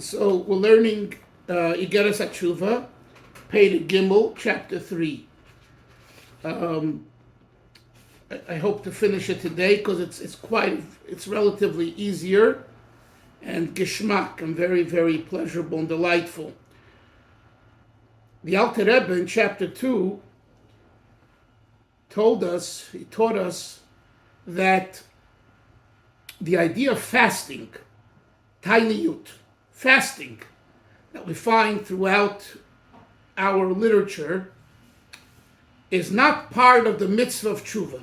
So we're learning Igeres haTeshuva, Pei Gimel, chapter 3. I hope to finish it today because it's relatively easier and geschmack and very, very pleasurable and delightful. The Alter Rebbe in chapter 2 taught us that the idea of fasting, tainiyut, fasting, that we find throughout our literature, is not part of the mitzvah of tshuva.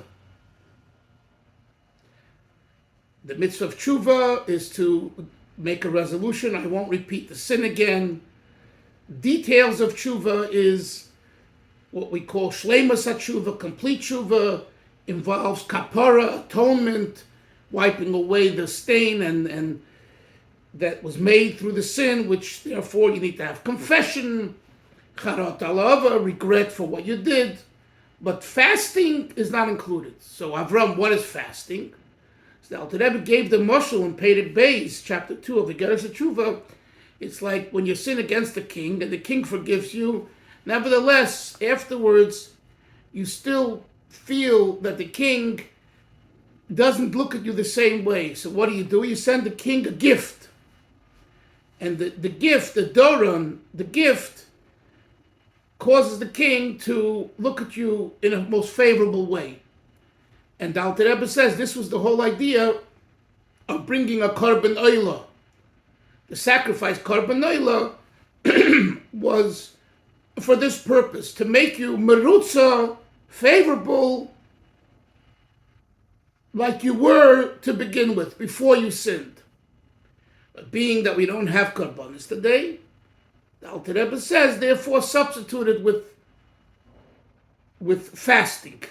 The mitzvah of tshuva is to make a resolution, I won't repeat the sin again. Details of tshuva is what we call shleimus haTeshuva, complete tshuva, involves kapara, atonement, wiping away the stain and that was made through the sin, which therefore you need to have confession, charat alava, regret for what you did. But fasting is not included. So Avram, what is fasting? So the Alter Rebbe gave the mashal in Pei Beis, chapter 2 of Igeres haTeshuva. It's like when you sin against the king and the king forgives you, nevertheless, afterwards, you still feel that the king doesn't look at you the same way. So what do? You send the king a gift. And the gift, the doron, the gift, causes the king to look at you in a most favorable way. And the Alter Rebbe says this was the whole idea of bringing a korban oila. The sacrifice korban oila was for this purpose, to make you merutza, favorable, like you were to begin with, before you sinned. But being that we don't have korbanos today, the Alter Rebbe says, therefore, substituted with fasting.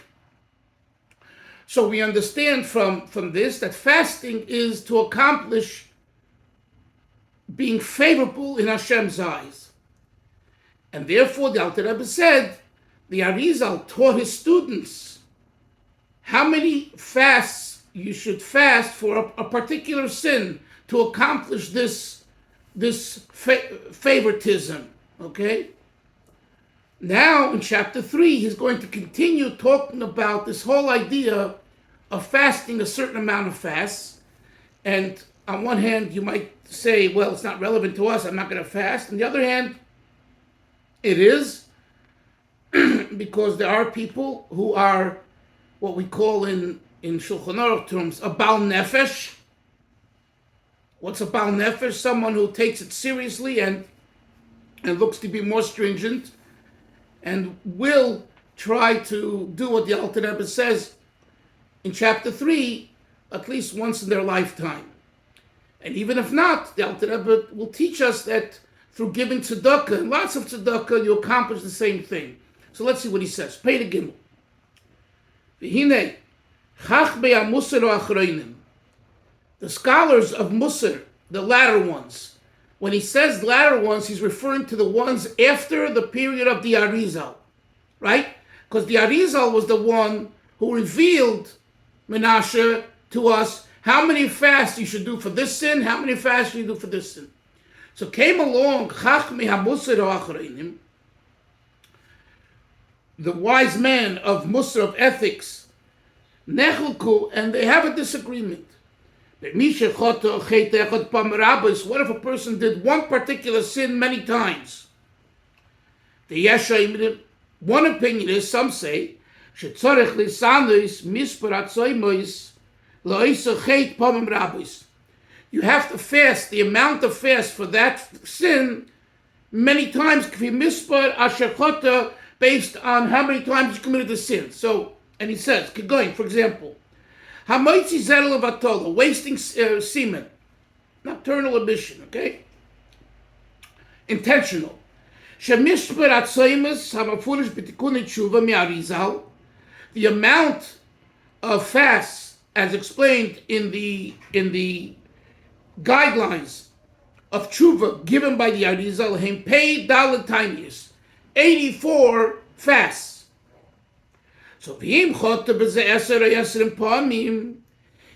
So we understand from this that fasting is to accomplish being favorable in Hashem's eyes. And therefore, the Alter Rebbe said, the Arizal taught his students how many fasts you should fast for a particular sin to accomplish this favoritism, okay? Now, in chapter 3, he's going to continue talking about this whole idea of fasting a certain amount of fasts. And on one hand, you might say, well, it's not relevant to us, I'm not going to fast. On the other hand, it is, because there are people who are what we call in Shulchan Aruch terms, a Baal Nefesh. What's a Baal Nefesh? Someone who takes it seriously and looks to be more stringent and will try to do what the Alter Rebbe says in chapter 3 at least once in their lifetime. And even if not, the Alter Rebbe will teach us that through giving tzedakah, and lots of tzedakah, you accomplish the same thing. So let's see what he says. Pei Gimel. V'hinei, chachmei ha-musar ha'achronim. The scholars of Musar, the latter ones, when he says latter ones, he's referring to the ones after the period of the Arizal, right? Because the Arizal was the one who revealed Menashe to us how many fasts you should do for this sin, how many fasts you do for this sin. So came along Chachmei ha-Musar ha'achronim, the wise men of Musar, of ethics, Nechelku, and they have a disagreement. What if a person did one particular sin many times? One opinion is, some say, you have to fast the amount of fast for that sin many times, based on how many times you committed the sin. So, and he says, keep going, for example, wasting semen, nocturnal emission, okay? Intentional. The amount of fasts, as explained in the guidelines of tshuva given by the Arizal, Pei Dalet Tinius, 84 fasts. So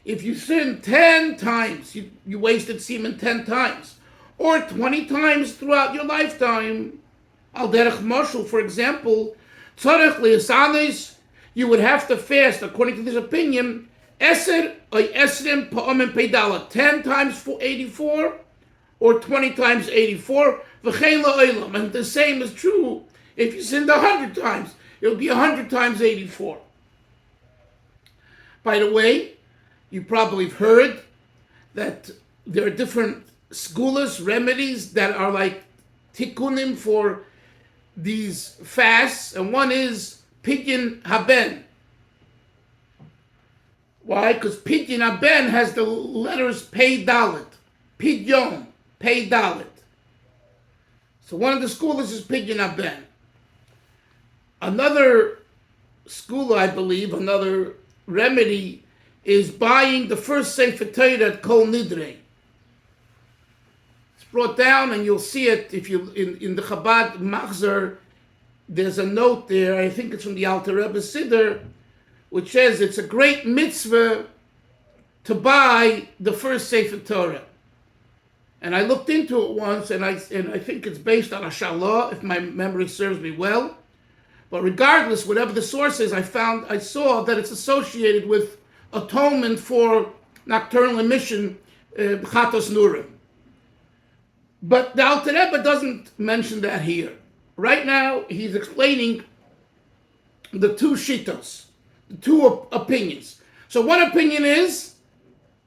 if you sin 10 times, you wasted semen 10 times, or 20 times throughout your lifetime. Al derech moshel, for example, tzarech liasanes, you would have to fast, according to this opinion, eser or esrim pa'omim peidala, 10 times 84, or 20 times 84, v'chein la'olam. And the same is true if you sinned 100 times. It'll be 100 times 84. By the way, you probably have heard that there are different skulas, remedies that are like tikkunim for these fasts, and one is pidyon haben. Why? Because pidyon haben has the letters pei dalet, pidyon, pei dalet. So one of the skulas is pidyon haben. Another skula, I believe, another remedy is buying the first Sefer Torah at Kol Nidre. It's brought down, and you'll see it if you in the Chabad Machzor. There's a note there. I think it's from the Alter Rebbe Siddur, which says it's a great mitzvah to buy the first Sefer Torah. And I looked into it once, and I think it's based on a shalah, if my memory serves me well. But regardless, whatever the source is, I saw that it's associated with atonement for nocturnal emission, chatos nurim. But the Alter Rebbe doesn't mention that here. Right now, he's explaining the two shittos, the two opinions. So one opinion is,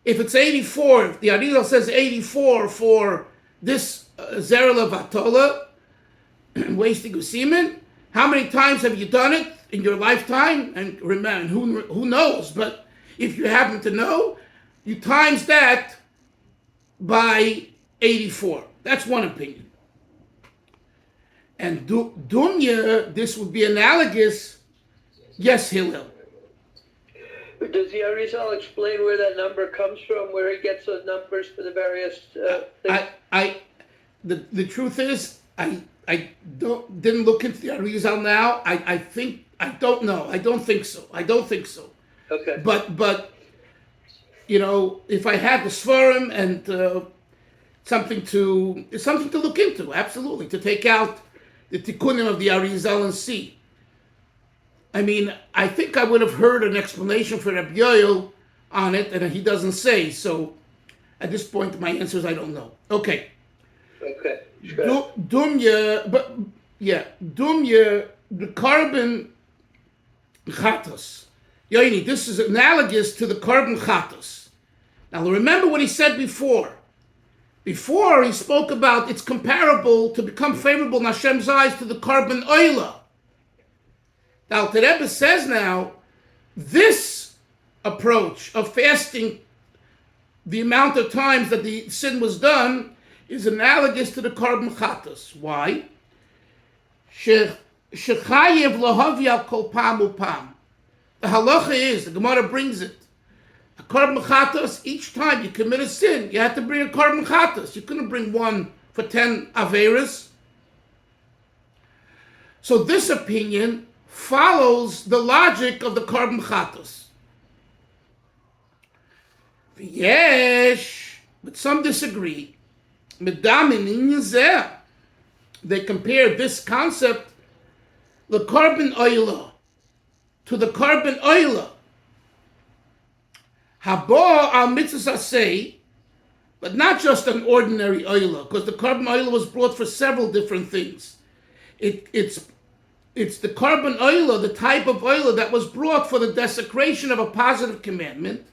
if it's 84, if the Arizal says 84 for this zerel of atola, wasting of semen, how many times have you done it in your lifetime? And remember, who knows? But if you happen to know, you times that by 84. That's one opinion. And Dunya, this would be analogous. Yes, Hillel. Does the Arizal explain where that number comes from, where he gets those numbers for the various things? The truth is, I didn't look into the Arizal now. I don't know. I don't think so. Okay. But you know, if I had the Svarim and something to look into, absolutely, to take out the tikkunim of the Arizal and see. I mean, I think I would have heard an explanation for Rabbi Yoel on it, and he doesn't say. So at this point, my answer is I don't know. Okay. Okay. Dumya, the carbon chatos. Yoini, this is analogous to the carbon chatos. Now remember what he said before. Before he spoke about it's comparable to become favorable in Hashem's eyes to the carbon oila. Now Alter Rebbe says now, this approach of fasting the amount of times that the sin was done is analogous to the carbon chatos. Why? Shechayev lohavya kol pam upam. The halacha is, the Gemara brings it, a carbon chatos, each time you commit a sin, you have to bring a carbon chatos. You couldn't bring one for 10 averas. So this opinion follows the logic of the carbon chatos. Yes, but some disagree. They compare this concept, the carbon oila, to the carbon oila. Haba al mitzvah say, but not just an ordinary oila, because the carbon oila was brought for several different things. It's the carbon oila, the type of oila that was brought for the desecration of a positive commandment,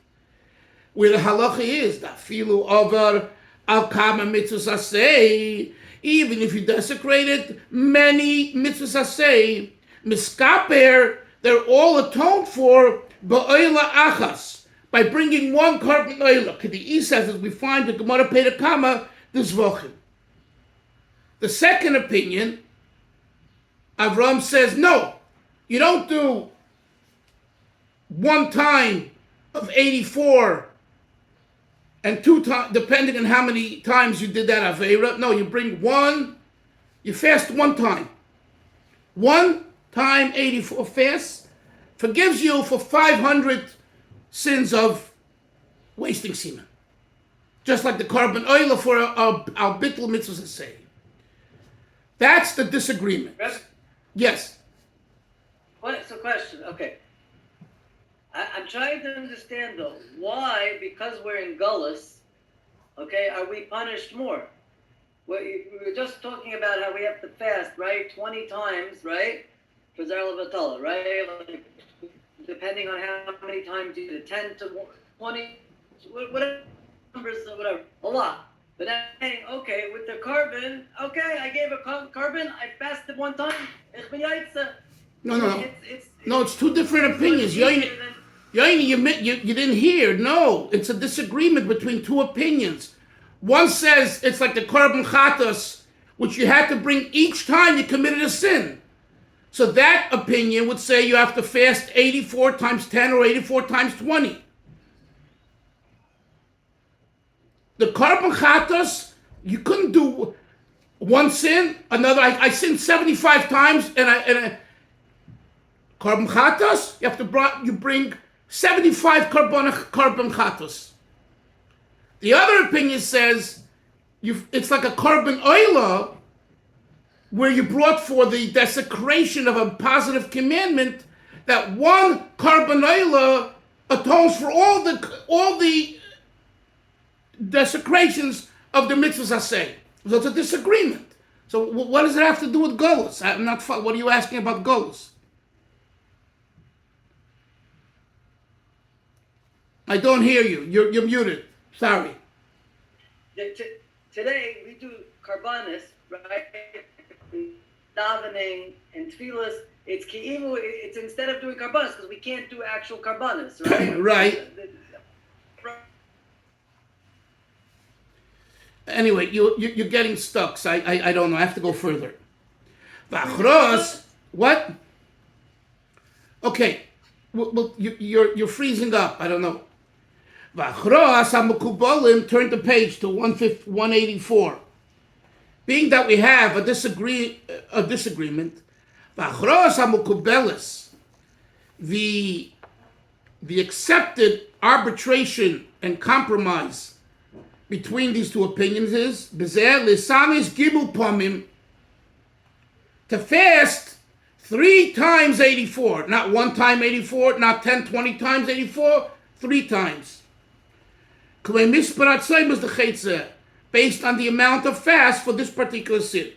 where the halacha is that filu over al kama mitzvah say, even if you desecrated many mitzvahs say, miskaper, they're all atoned for ba'oila achas, by bringing one carbon oila. K'di says, as we find the Gemara Peda Kama, this Zvochin. The second opinion, Avram says, no, you don't do one time of 84 and 2 times, depending on how many times you did that Aveira. No, you bring one, you fast one time. One time 84 fast forgives you for 500 sins of wasting semen. just like the carbon oil for al bittul mitzvahs say. That's the disagreement. Yes. What's the question? Okay. I'm trying to understand though, why, because we're in Gullus, okay, are we punished more? We were just talking about how we have to fast, right? 20 times, right? For Zer Levatala, right? Like, depending on how many times you do, 10 to 20, whatever numbers, whatever, a lot. But I'm saying, okay, with the carbon, okay, I gave a carbon, I fasted one time, No, it's two different opinions. You didn't hear. No, it's a disagreement between two opinions. One says it's like the carbon chatas, which you had to bring each time you committed a sin. So that opinion would say you have to fast 84 times 10 or 84 times 20. The carbon chatas, you couldn't do one sin, another. I sinned 75 times, and carbon chatas, you bring 75 carbon chatas. The other opinion says it's like a carbon oila, where you brought for the desecration of a positive commandment, that one carbon oila atones for all the desecrations of the mitzvahs aseh. So it's a disagreement. So what does it have to do with Golus? I'm not. What are you asking about Golus? I don't hear you. You're muted. Sorry. Today we do karbanis, right? Davening and tefillas. It's ki'imu. It's instead of doing karbanis, because we can't do actual karbanis, right? Right. Anyway, you're getting stuck. So I don't know. I have to go further. V'achros, what? Okay. Well, you're freezing up. I don't know. V'achros hamukubalim, turn the page to 184. Being that we have a disagreement, v'achros hamukubelis, the accepted arbitration and compromise between these two opinions is bezer lisamis gimel pomim, to fast 3 times 84, not 1 time 84, not 10, 20 times 84, 3 times. Based on the amount of fast for this particular sin,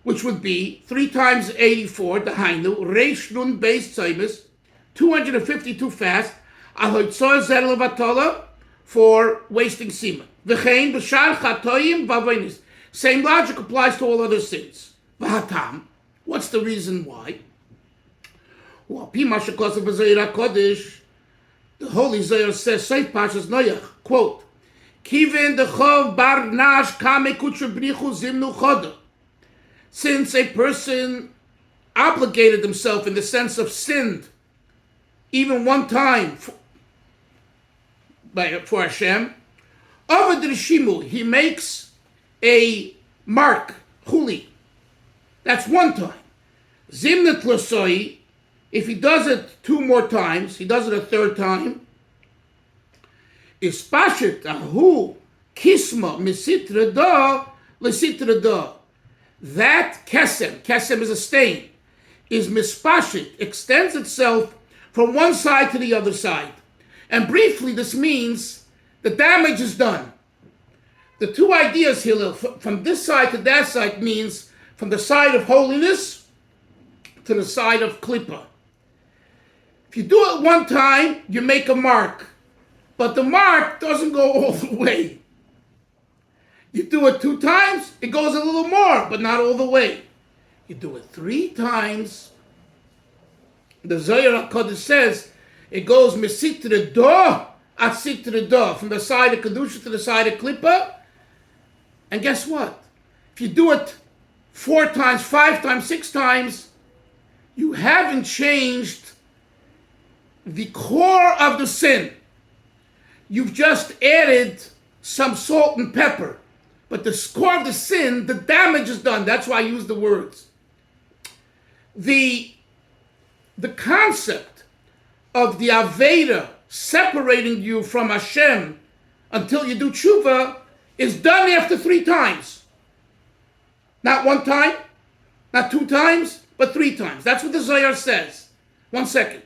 which would be 3 times 84, the hainu reish nun based tzaimis, 252 fast, ahoitzoy zer levatala, for wasting semen. V'chein b'shar chatoyim v'avonis. Same logic applies to all other sins. V'hatam. What's the reason why? Well, Pima shekosav b'Zohar HaKodesh, the Holy Zohar says, Seif Pashas Noach, quote, Kiven dechov bar nash kame kutsher brichu zimnu choda. Since a person obligated himself in the sense of sinned, even one time, for Hashem, Avad Rishimu, he makes a mark, huli. That's one time. Zimnat Losoi, if he does it 2 more times, he does it a 3rd time, is Pashit Ahu Kisma Misitra Da Lesitra Da. That kesem is a stain, is mispashit, extends itself from one side to the other side. And briefly, this means the damage is done. The 2 ideas, Hillel, from this side to that side, means from the side of holiness to the side of klippa. If you do it 1 time, you make a mark. But the mark doesn't go all the way. You do it 2 times, it goes a little more, but not all the way. You do it 3 times, the Zohar HaKodesh says, it goes mesit to the door, atzit to the door, from the side of Kedusha to the side of Klippa. And guess what? If you do it 4 times, 5 times, 6 times, you haven't changed the core of the sin. You've just added some salt and pepper. But the core of the sin, the damage is done. That's why I use the words. The concept of the Aveda separating you from Hashem until you do tshuva is done after 3 times. Not 1 time, not 2 times, but 3 times. That's what the Zohar says. 1 second.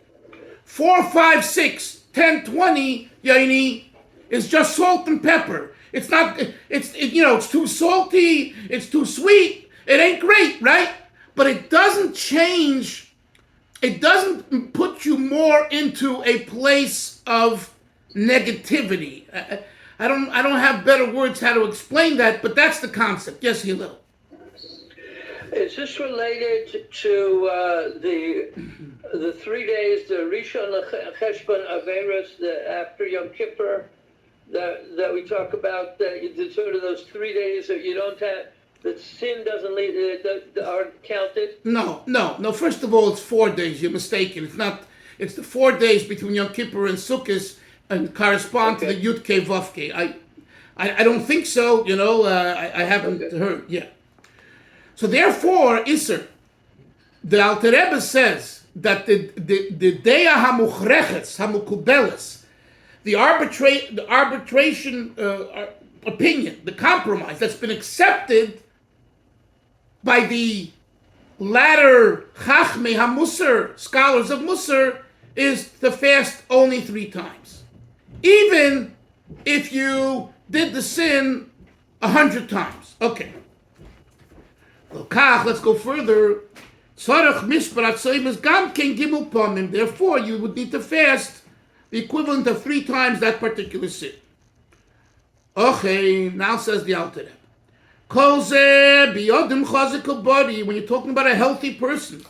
4, 5, 6, 10, 20, Yaini, is just salt and pepper. It's not, it's too salty, it's too sweet, it ain't great, right? But it doesn't change, it doesn't put you more into a place of negativity. I don't have better words how to explain that, but that's the concept. Yes, Hillel. Is this related to the 3 days, the Rishon Cheshbon Averos, after Yom Kippur, that we talk about, the sort of those 3 days that you don't have, that sin doesn't lead, aren't counted? No. First of all, it's 4 days. You're mistaken. It's not. It's the 4 days between Yom Kippur and Sukkot and correspond to the Yud Kei Vav Kei. I don't think so. I haven't heard. Yeah. So therefore, Isser, the Alter Rebbe says that the Deya HaMuchreches, HaMukubeles, the arbitration opinion, the compromise that's been accepted by the latter Chachmei HaMusar, scholars of Musar, is to fast only 3 times. Even if you did the sin 100 times. Okay. Let's go further. Therefore, you would need to fast the equivalent of 3 times that particular sin. Okay, now says the Alter Rebbe. When you're talking about a healthy person,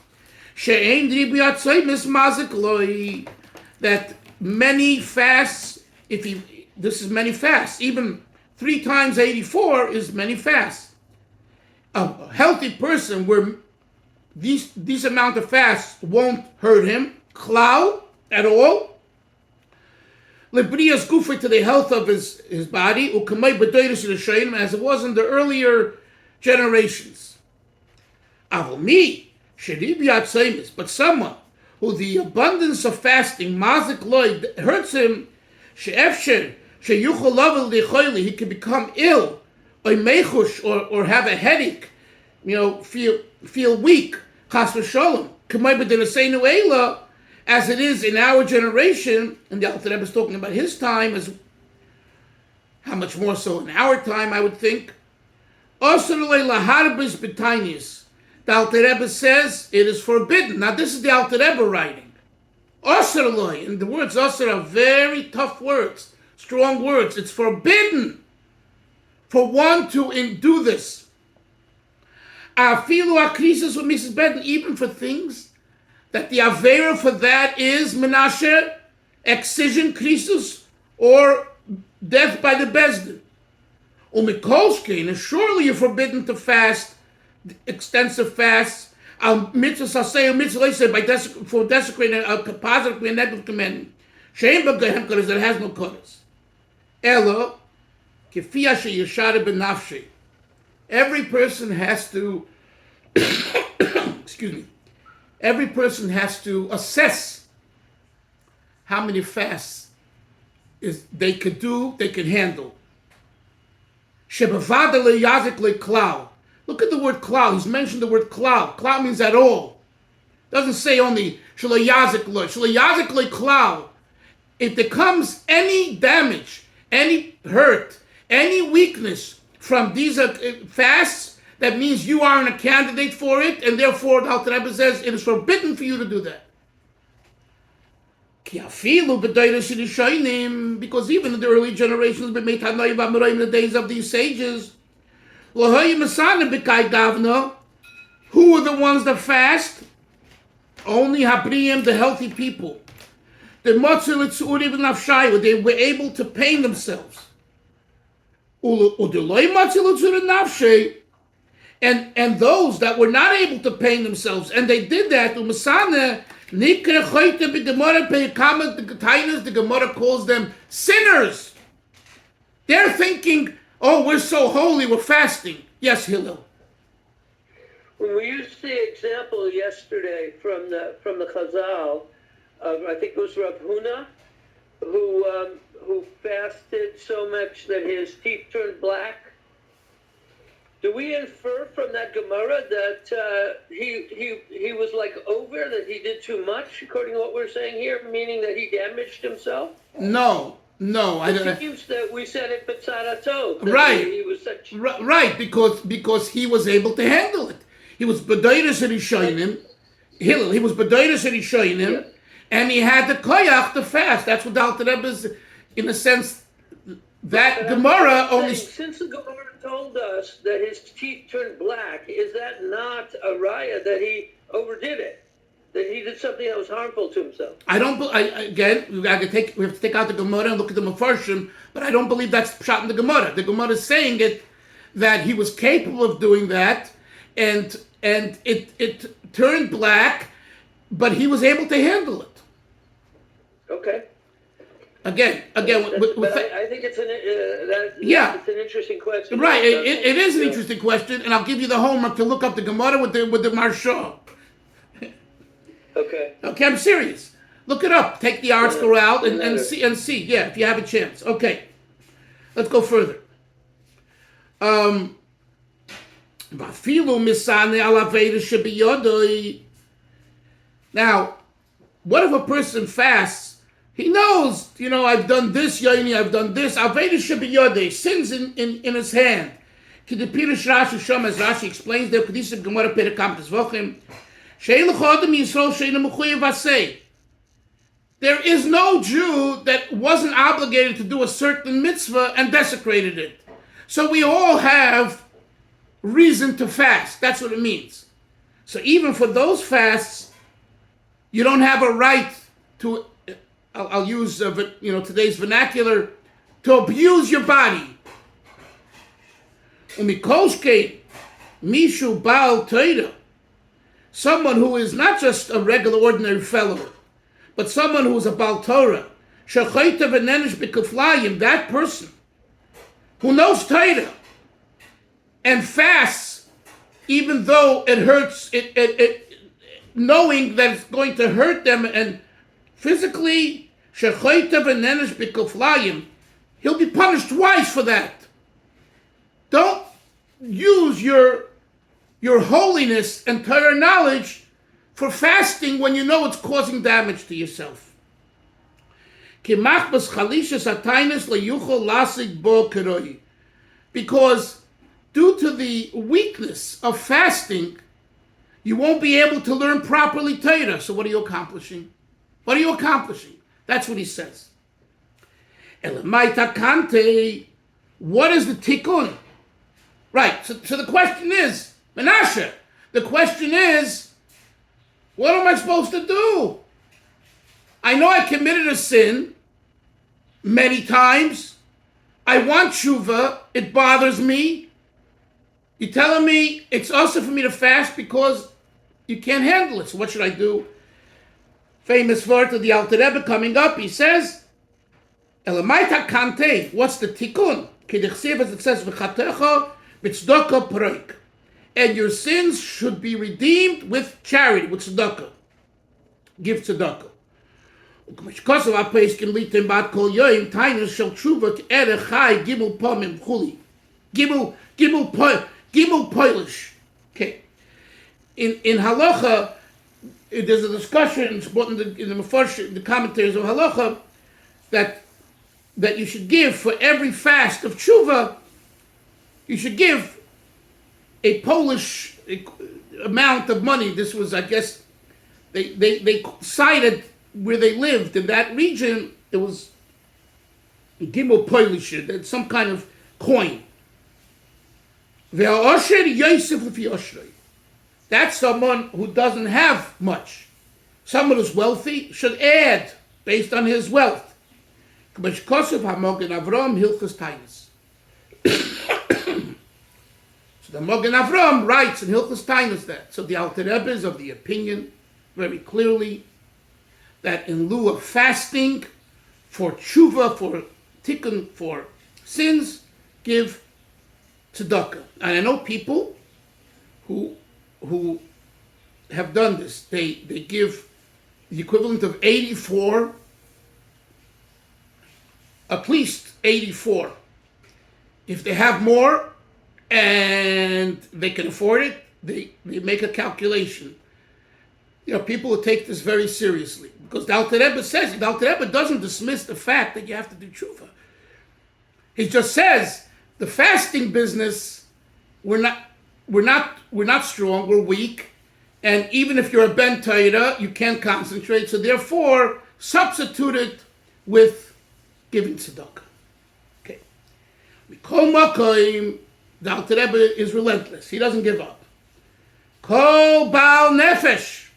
that many fasts, this is many fasts, even 3 times 84 is many fasts. A healthy person where these amount of fasts won't hurt him, klal, at all. Lebrias gufa, to the health of his body, ukamay b'doyres l'shayim, as it was in the earlier generations. Avmi sheribi atzaymis, but someone who the abundance of fasting mazik loy hurts him, she'efsher sheyuchol lavel lichoyli, he can become ill, or have a headache, feel weak, chas v'sholem, k'may b'deleseinu eila, as it is in our generation, and the Alter Rebbe is talking about his time, as how much more so in our time, I would think. Also, laharbis b'tainis, the Alter Rebbe says it is forbidden. Now, this is the Alter Rebbe writing. Osir, and the words osir are very tough words, strong words. It's forbidden for one to do this. Afilu akrisis with Mrs. Bedden, even for things that the avera for that is menashe, excision, krisus, or death by the bezdin. Umikolshkein, and surely you're forbidden to fast, extensive fasts, mitzvah saseh, mitzvah for desecrating a positive and negative commandment. Shein b'gehem kodesh, that has no kodesh. Elo, kifiyah sheyeshare b'nafshei. Every person has to, excuse me, every person has to assess how many fasts they could do, they can handle. Shebavada leyazik leklal. Look at the word klal. He's mentioned the word klal. Klal means at all. Doesn't say only shalayazik le. Shalayazik leklal. If there comes any damage, any hurt, any weakness from these fasts, that means you aren't a candidate for it, and therefore the Alter Rebbe says it is forbidden for you to do that. Because even in the early generations, in the days of these sages, who are the ones that fast? Only Habriyim, the healthy people. They were able to pain themselves. And those that were not able to pain themselves, and they did that, the Gemara calls them sinners. They're thinking, oh, we're so holy, we're fasting. Yes, Hillel. When we used the example yesterday from the Chazal of, I think it was Rav Huna, who fasted so much that his teeth turned black? Do we infer from that Gemara that he was like over, that he did too much, according to what we're saying here, meaning that he damaged himself? No, I It don't. seems that we said it B'tzarato. Right. He was such. Right, because he was able to handle it. He was B'dairis and Rishonim. Hillel, he was B'dairis and Rishonim, and he had the koyach to fast. That's what the Alter Rebbe is, in a sense, that Gemara only. Since the Gemara told us that his teeth turned black, is that not a raya that he overdid it? That he did something that was harmful to himself? I don't. Again, we have to take out the Gemara and look at the Mefarshim, but I don't believe that's shot in the Gemara. The Gemara is saying it that he was capable of doing that, and it turned black, but he was able to handle it. Okay. Again. But I think it's it's an interesting question. Right, it is an interesting question, and I'll give you the homework to look up the Gemara with the Marsha. Okay. Okay, I'm serious. Look it up. Take the article out and see. Yeah, if you have a chance. Okay, let's go further. Now, what if a person fasts? He knows, I've done this, Yaini, I've done this. Aveda Shabiyodeh, sins in his hand. Kidipirish Rashi Shom, as Rashi explains there, Kedisib Gemara Perikam Tzvochim, Shein L'chodem Yisrael Shein L'mechuyev Aseh. There is no Jew that wasn't obligated to do a certain mitzvah and desecrated it. So we all have reason to fast. That's what it means. So even for those fasts, you don't have a right to, I'll use today's vernacular, to abuse your body. Umikoshke mishu baal Torah, someone who is not just a regular ordinary fellow, but someone who is a Baal Torah, shechayta v'nenish b'kuflayim, that person who knows Torah and fasts, even though it hurts, knowing that it's going to hurt them and physically, shechayta v'nenish b'kuflayim, he'll be punished twice for that. Don't use your holiness and Torah knowledge for fasting when you know it's causing damage to yourself. Because due to the weakness of fasting, you won't be able to learn properly Torah. So what are you accomplishing? What are you accomplishing? That's what he says. What is the tikkun? Right, so the question is, Menashe, the question is, what am I supposed to do? I know I committed a sin many times. I want tshuva. It bothers me. You're telling me it's also for me to fast because you can't handle it. So what should I do? Famous word of the Alter Rebbe coming up. He says, Elamaita kante. What's the tikkun? Kedichsev, as it says, v'chatecha v'tzedakah proik. And your sins should be redeemed with charity, with tzedakah. Give tzedakah. Okay. In halacha, there's a discussion in the commentaries of halacha that you should give for every fast of tshuva, you should give a Polish amount of money. This was, I guess, they cited where they lived in that region. It was Gimel Polish, some kind of coin. That's someone who doesn't have much. Someone who's wealthy should add based on his wealth. The Magen Avram writes in Hilchos Tainos that. So the Alter Rebbe is of the opinion, very clearly, that in lieu of fasting, for tshuva, for tikkun, for sins, give tzedakah. And I know people who have done this. They give the equivalent of 84 at least 84. If they have more and they can afford it, they make a calculation. People will take this very seriously. Because the Alter Rebbe says, the Alter Rebbe doesn't dismiss the fact that you have to do tshuva. He just says, the fasting business, we're not strong, we're weak. And even if you're a ben Torah, you can't concentrate. So therefore, substitute it with giving tzedakah. Okay. Mikol makom, the Alter Rebbe is relentless. He doesn't give up. Kol Baal Nefesh.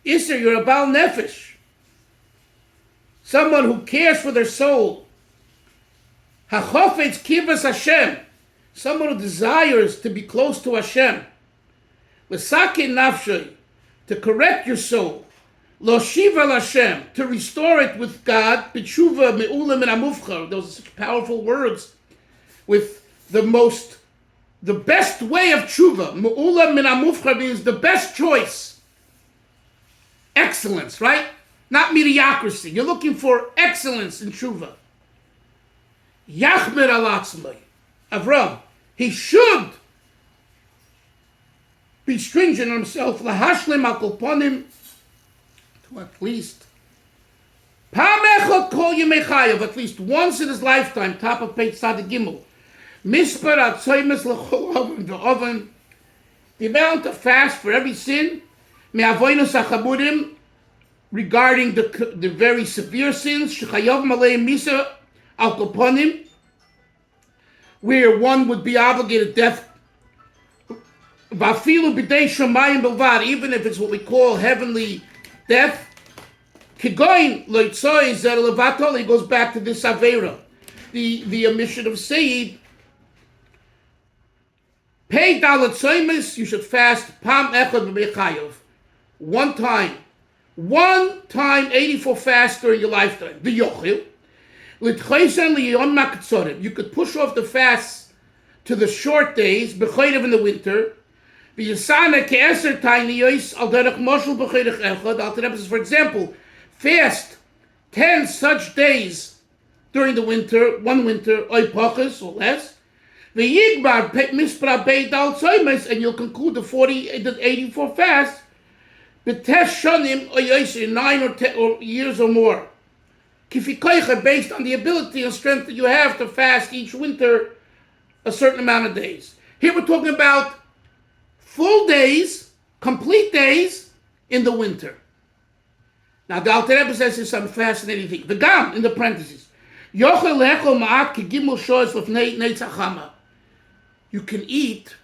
Isser, you're a Baal Nefesh. Someone who cares for their soul. Hachofetz kivas Hashem. Someone who desires to be close to Hashem. L'sakin nafshay, to correct your soul. Lo shiva Hashem, to restore it with God. B'tshuva me'ula min amufchar. Those are such powerful words. With the best way of tshuva. Me'ula min amufchar means the best choice. Excellence, right? Not mediocrity. You're looking for excellence in tshuva. Yachmer al atzmai. Avram, he should be stringent on himself, lahashlim al kolponim, to at least pam echad kol yemei chayav, at least once in his lifetime, top of page Tzaddik Gimel, mispar atzoymes l'chol oven v'oven, the amount of fast for every sin, me'avonos achaburim, regarding the very severe sins, shechayav malei misa al kolponim, where one would be obligated death. Even if it's what we call heavenly death, he goes back to this Avera, the omission of Seed. Pay dalat soimis, you should fast pam echad b'mechayev. One time, 84 fasts during your lifetime. The yochil. You could push off the fasts to the short days, b'chayrev in the winter. For example, fast 10 such days during the winter, one winter, or less. And you'll conclude the 84 fasts, in 9 or 10 or years or more. Based on the ability and strength that you have to fast each winter a certain amount of days. Here we're talking about full days, complete days in the winter. Now the Alter Rebbe says there's some fascinating thing. The Gam in the parentheses. You can eat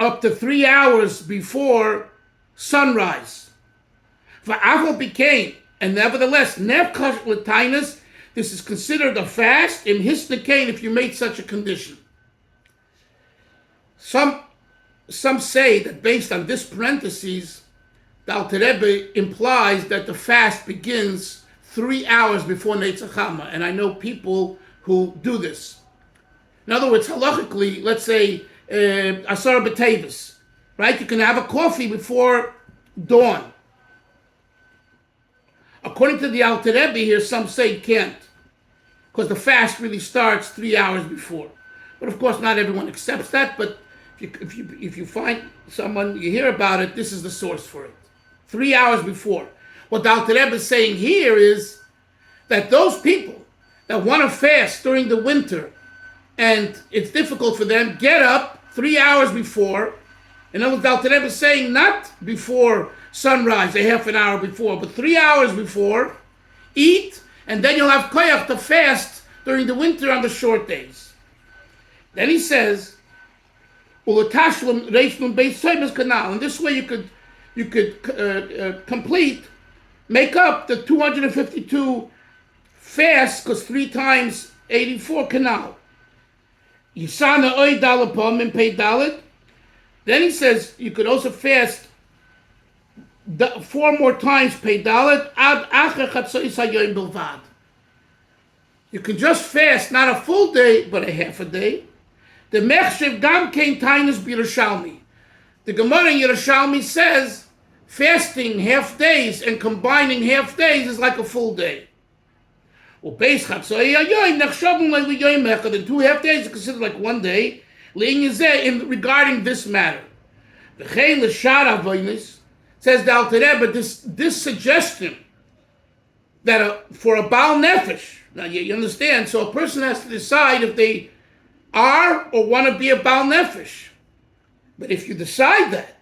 up to 3 hours before sunrise. And nevertheless, this is considered a fast in hisnekain if you made such a condition. Some say that based on this parentheses, the Alter Rebbe implies that the fast begins 3 hours before Netzachama, and I know people who do this. In other words, halachically, let's say Asar B'Tevis, right? You can have a coffee before dawn. According to the Alter Rebbe here, some say can't, because the fast really starts 3 hours before. But of course, not everyone accepts that. But if you find someone, you hear about it, this is the source for it. 3 hours before. What the Alter Rebbe is saying here is that those people that want to fast during the winter and it's difficult for them, get up 3 hours before. In other words, the Alter Rebbe is saying not before sunrise, a half an hour before, but 3 hours before, eat, and then you'll have koyach to fast during the winter on the short days. Then he says, and this way you could complete, make up the 252 fasts, because 3 times 84 canal. Yisana oy dalapom and pay dalit. Then he says you could also fast 4 more times pay dalit ad acher chatzois hayoyim bilvad. You can just fast not a full day but a half a day. The mechshev gam kein tainus b'Yerushalmi. The Gemara in Yerushalmi says fasting half days and combining half days is like a full day. Or base chatzoi hayoim nechshavim le'yoyim echad. And 2.5 days are considered like one day. In regarding this matter. V'chein l'shar avonos, says the Alter Rebbe, this suggestion that for a Baal Nefesh, now you understand, so a person has to decide if they are or want to be a Baal Nefesh. But if you decide that,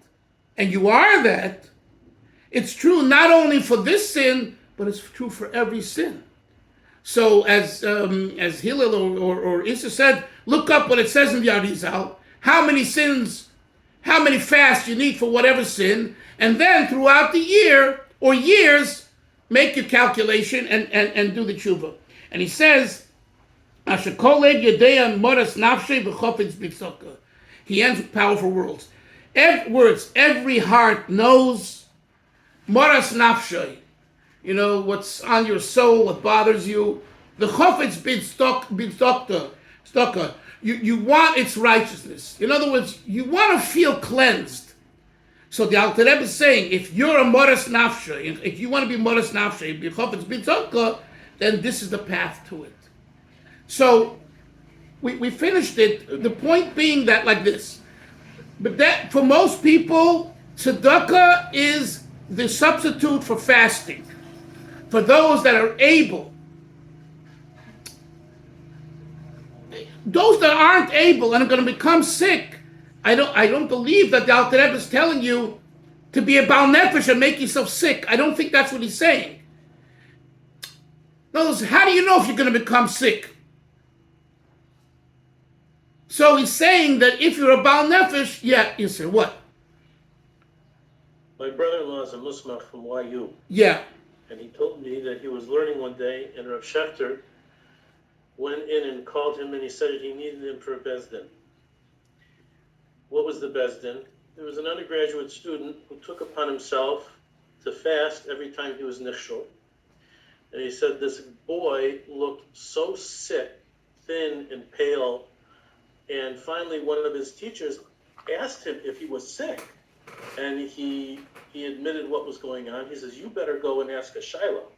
and you are that, it's true not only for this sin, but it's true for every sin. So as Hillel or Issa said, look up what it says in the Arizal, how many sins, how many fasts you need for whatever sin, and then throughout the year or years, make your calculation and do the tshuva. And he says, he ends with powerful words. Every heart knows moras nafshay. You know, what's on your soul, what bothers you. The chofetz b'tzedakah. You want its righteousness. In other words, you want to feel cleansed. So the Alter Rebbe is saying, if you're a moras nafshay, if you want to be moras nafshay, be chofetz b'tzedakah, then this is the path to it. So we finished it. The point being that like this. But that for most people, tzedakah is the substitute for fasting. For those that are able. Those that aren't able and are going to become sick, I don't believe that the Alter Rebbe is telling you to be a Baal Nefesh and make yourself sick. I don't think that's what he's saying. In other words, how do you know if you're going to become sick? So he's saying that if you're a Baal Nefesh, yeah, you say what? My brother-in-law is a Musmach from YU. Yeah. And he told me that he was learning one day, and Rav Schechter went in and called him, and he said that he needed him for a Bezdin. What was the Bezdin? There was an undergraduate student who took upon himself to fast every time he was nichshel. And he said this boy looked so sick, thin and pale, and finally one of his teachers asked him if he was sick. And he admitted what was going on. He says, you better go and ask a Shiloh.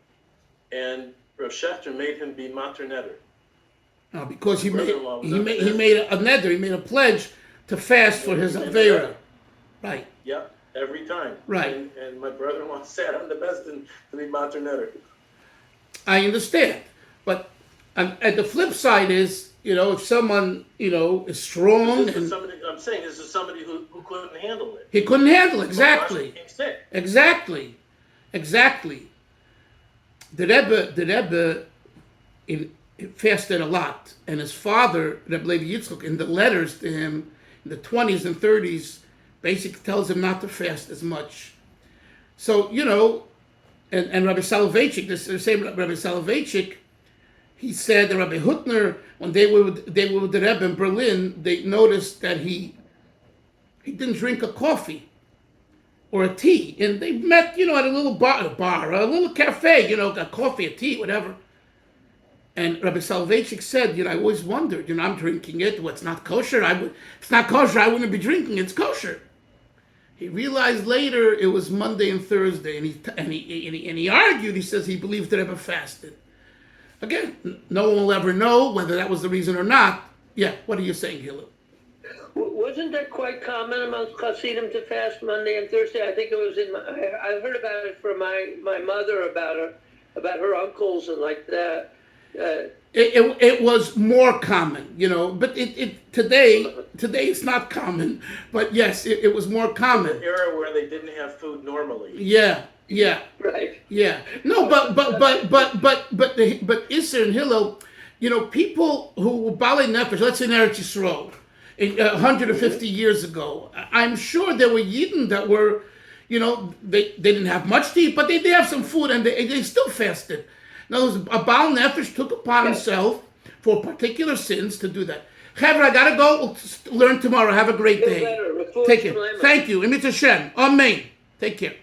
And Rav Schechter made him be mater neder. No, because he made a neder, he made a pledge to fast for his Avera. Right. Yeah, every time. Right. And my brother-in-law sat on the Bezdin to be mater neder. I understand. But at the flip side is, you know, if someone, you know, is strong and I'm saying this is somebody who couldn't handle it. He couldn't handle it, exactly. He became sick. Exactly. The Rebbe fasted a lot, and his father, Rebbe Levi Yitzchok, in the letters to him in the 20s and 30s, basically tells him not to fast as much. So, you know, and Rabbi Soloveitchik, the same Rabbi Soloveitchik, he said that Rabbi Hutner, when they were with the Rebbe in Berlin, they noticed that he didn't drink a coffee or a tea. And they met, you know, at a little bar, a little cafe, you know, a coffee, a tea, whatever. And Rabbi Soloveitchik said, you know, I always wondered, you know, I'm drinking it. Well, it's not kosher. It's not kosher. I wouldn't be drinking it. It's kosher. He realized later it was Monday and Thursday, and he argued. He says he believed the Rebbe fasted. Again, no one will ever know whether that was the reason or not. Yeah, what are you saying, Hillel? Wasn't that quite common amongst Hasidim to fast Monday and Thursday? I think it was I heard about it from my mother about her uncles and like that. It was more common, you know, but today it's not common. But yes, it was more common. An era where they didn't have food normally. Yeah. Right. Yeah. No, but Issa and Hillel, you know, people who were Balei Nefesh, let's say in Eretz Yisrael, 150 years ago, I'm sure there were Yidden that were, you know, they didn't have much to eat, but they did have some food, and they still fasted. In other words, a Baal Nefesh took upon himself for particular sins to do that. Chevra, I gotta go. We'll learn tomorrow. Have a great day. Take care. Thank you. Emit Hashem. Amen. Take care.